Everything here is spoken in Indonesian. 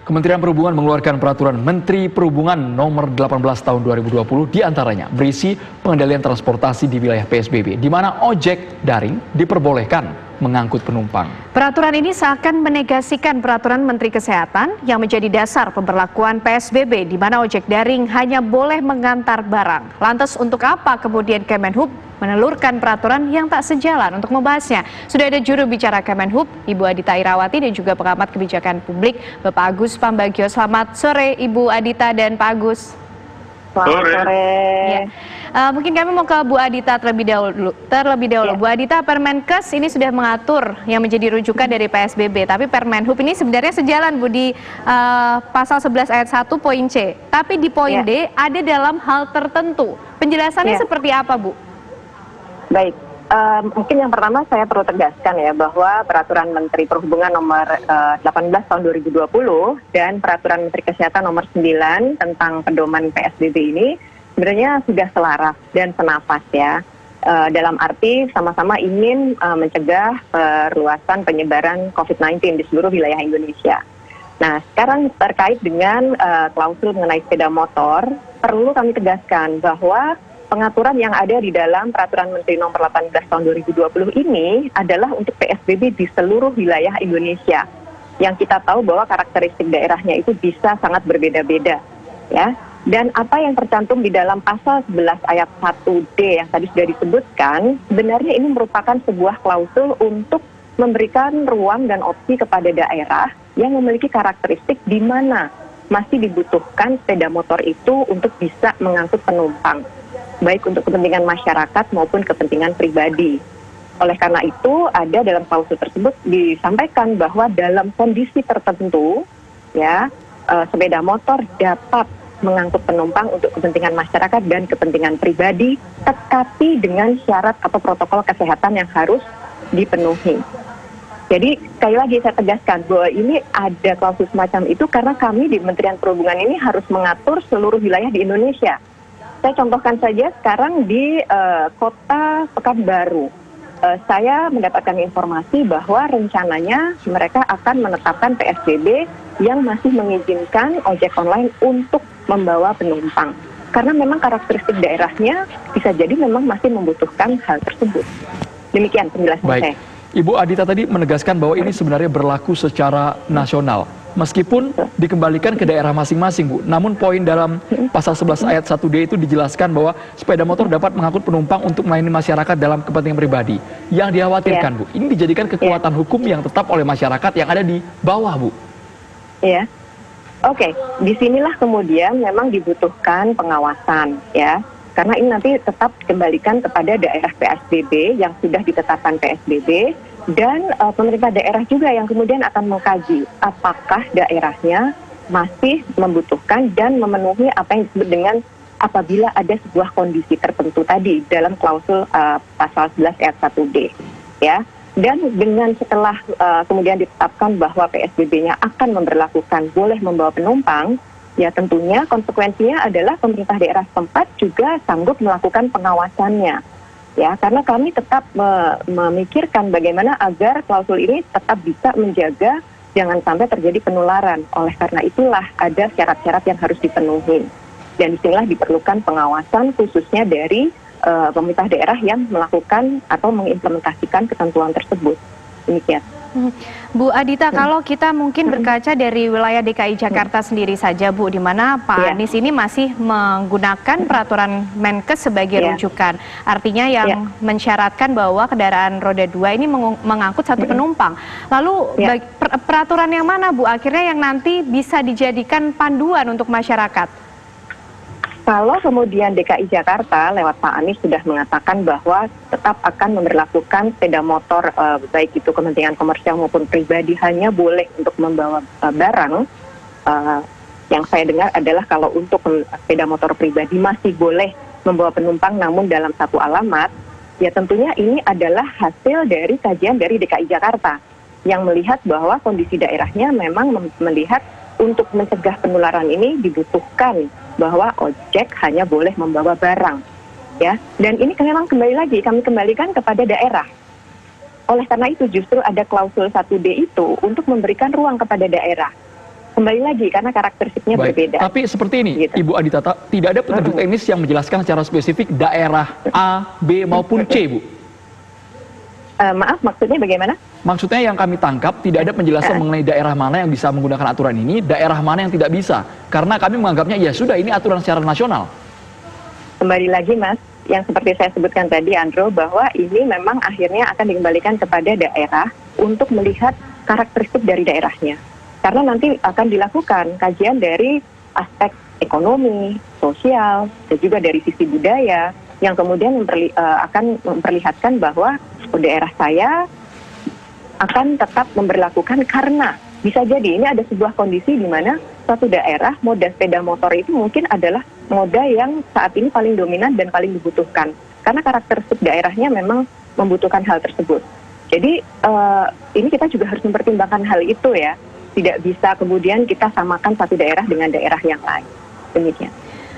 Kementerian Perhubungan mengeluarkan peraturan Menteri Perhubungan nomor 18 tahun 2020 diantaranya berisi pengendalian transportasi di wilayah PSBB, di mana ojek daring diperbolehkan mengangkut penumpang. Peraturan ini seakan menegasikan peraturan Menteri Kesehatan yang menjadi dasar pemberlakuan PSBB, di mana ojek daring hanya boleh mengantar barang. Lantas untuk apa kemudian Kemenhub menelurkan peraturan yang tak sejalan? Untuk membahasnya, sudah ada juru bicara Kemenhub, Ibu Adita Irawati, dan juga pengamat kebijakan publik, Bapak Agus Pambagio. Selamat sore, Ibu Adita dan Pak Agus. Selamat sore. Ya. Mungkin kami mau ke Bu Adita terlebih dahulu. Ya. Bu Adita, Permenkes ini sudah mengatur yang menjadi rujukan dari PSBB, tapi Permenhub ini sebenarnya sejalan, Bu, di pasal 11 ayat 1 poin C. Tapi di poin D ada dalam hal tertentu. Penjelasannya seperti apa, Bu? Baik, mungkin yang pertama saya perlu tegaskan ya bahwa peraturan Menteri Perhubungan nomor 18 tahun 2020 dan peraturan Menteri Kesehatan nomor 9 tentang pedoman PSBB ini sebenarnya sudah selaras dan senafas ya, dalam arti sama-sama ingin mencegah perluasan penyebaran COVID-19 di seluruh wilayah Indonesia. Nah, sekarang terkait dengan klausul mengenai sepeda motor, perlu kami tegaskan bahwa pengaturan yang ada di dalam peraturan Menteri nomor 18 tahun 2020 ini adalah untuk PSBB di seluruh wilayah Indonesia. Yang kita tahu bahwa karakteristik daerahnya itu bisa sangat berbeda-beda, ya. Dan apa yang tercantum di dalam pasal 11 ayat 1D yang tadi sudah disebutkan, sebenarnya ini merupakan sebuah klausul untuk memberikan ruang dan opsi kepada daerah yang memiliki karakteristik di mana masih dibutuhkan sepeda motor itu untuk bisa mengangkut penumpang, baik untuk kepentingan masyarakat maupun kepentingan pribadi. Oleh karena itu, ada dalam klausul tersebut disampaikan bahwa dalam kondisi tertentu, ya, sepeda motor dapat mengangkut penumpang untuk kepentingan masyarakat dan kepentingan pribadi, tetapi dengan syarat atau protokol kesehatan yang harus dipenuhi. Jadi sekali lagi saya tegaskan bahwa ini ada klausul semacam itu karena kami di Kementerian Perhubungan ini harus mengatur seluruh wilayah di Indonesia. Saya contohkan saja sekarang di kota Pekanbaru. Saya mendapatkan informasi bahwa rencananya mereka akan menetapkan PSBB yang masih mengizinkan ojek online untuk membawa penumpang. Karena memang karakteristik daerahnya bisa jadi memang masih membutuhkan hal tersebut. Demikian penjelasan saya. Ibu Adita tadi menegaskan bahwa ini sebenarnya berlaku secara nasional, meskipun dikembalikan ke daerah masing-masing, Bu. Namun poin dalam pasal 11 ayat 1D itu dijelaskan bahwa sepeda motor dapat mengangkut penumpang untuk melayani masyarakat dalam kepentingan pribadi. Yang dikhawatirkan, Bu, ini dijadikan kekuatan hukum yang tetap oleh masyarakat yang ada di bawah, Bu. Iya. Oke, disinilah kemudian memang dibutuhkan pengawasan, ya. Karena ini nanti tetap dikembalikan kepada daerah PSBB yang sudah ditetapkan PSBB, dan pemerintah daerah juga yang kemudian akan mengkaji apakah daerahnya masih membutuhkan dan memenuhi apa yang disebut dengan apabila ada sebuah kondisi tertentu tadi dalam klausul pasal 11 ayat 1D, ya. Dan dengan setelah kemudian ditetapkan bahwa PSBB-nya akan memberlakukan boleh membawa penumpang, ya tentunya konsekuensinya adalah pemerintah daerah setempat juga sanggup melakukan pengawasannya. Ya, karena kami tetap memikirkan bagaimana agar klausul ini tetap bisa menjaga jangan sampai terjadi penularan. Oleh karena itulah ada syarat-syarat yang harus dipenuhi. Dan disinilah diperlukan pengawasan khususnya dari pemerintah daerah yang melakukan atau mengimplementasikan ketentuan tersebut. Demikian. Bu Adita, kalau kita mungkin berkaca dari wilayah DKI Jakarta sendiri saja, Bu, di mana Pak Anies ini masih menggunakan peraturan Menkes sebagai rujukan. Artinya yang mensyaratkan bahwa kendaraan roda 2 ini mengangkut satu penumpang. Lalu peraturan yang mana, Bu, akhirnya yang nanti bisa dijadikan panduan untuk masyarakat? Kalau kemudian DKI Jakarta lewat Pak Anies sudah mengatakan bahwa tetap akan memberlakukan sepeda motor baik itu kepentingan komersial maupun pribadi hanya boleh untuk membawa barang, yang saya dengar adalah kalau untuk sepeda motor pribadi masih boleh membawa penumpang namun dalam satu alamat, ya tentunya ini adalah hasil dari kajian dari DKI Jakarta yang melihat bahwa kondisi daerahnya memang melihat untuk mencegah penularan ini dibutuhkan bahwa ojek hanya boleh membawa barang, ya. Dan ini memang kembali lagi kami kembalikan kepada daerah. Oleh karena itu justru ada klausul 1D itu untuk memberikan ruang kepada daerah. Kembali lagi karena karakteristiknya Baik, berbeda. tapi seperti ini, Gitu. Ibu Aditata, tidak ada petunjuk teknis yang menjelaskan secara spesifik daerah A, B maupun C, Bu. Maaf, maksudnya bagaimana? Maksudnya yang kami tangkap tidak ada penjelasan mengenai daerah mana yang bisa menggunakan aturan ini, daerah mana yang tidak bisa. Karena kami menganggapnya ya sudah ini aturan secara nasional. Kembali lagi Mas, yang seperti saya sebutkan tadi Andro, bahwa ini memang akhirnya akan dikembalikan kepada daerah untuk melihat karakteristik dari daerahnya. Karena nanti akan dilakukan kajian dari aspek ekonomi, sosial, dan juga dari sisi budaya, yang kemudian akan memperlihatkan bahwa daerah saya akan tetap memberlakukan karena bisa jadi ini ada sebuah kondisi di mana suatu daerah moda sepeda motor itu mungkin adalah moda yang saat ini paling dominan dan paling dibutuhkan karena karakteristik daerahnya memang membutuhkan hal tersebut. Jadi ini kita juga harus mempertimbangkan hal itu ya, tidak bisa kemudian kita samakan satu daerah dengan daerah yang lain. Demikian.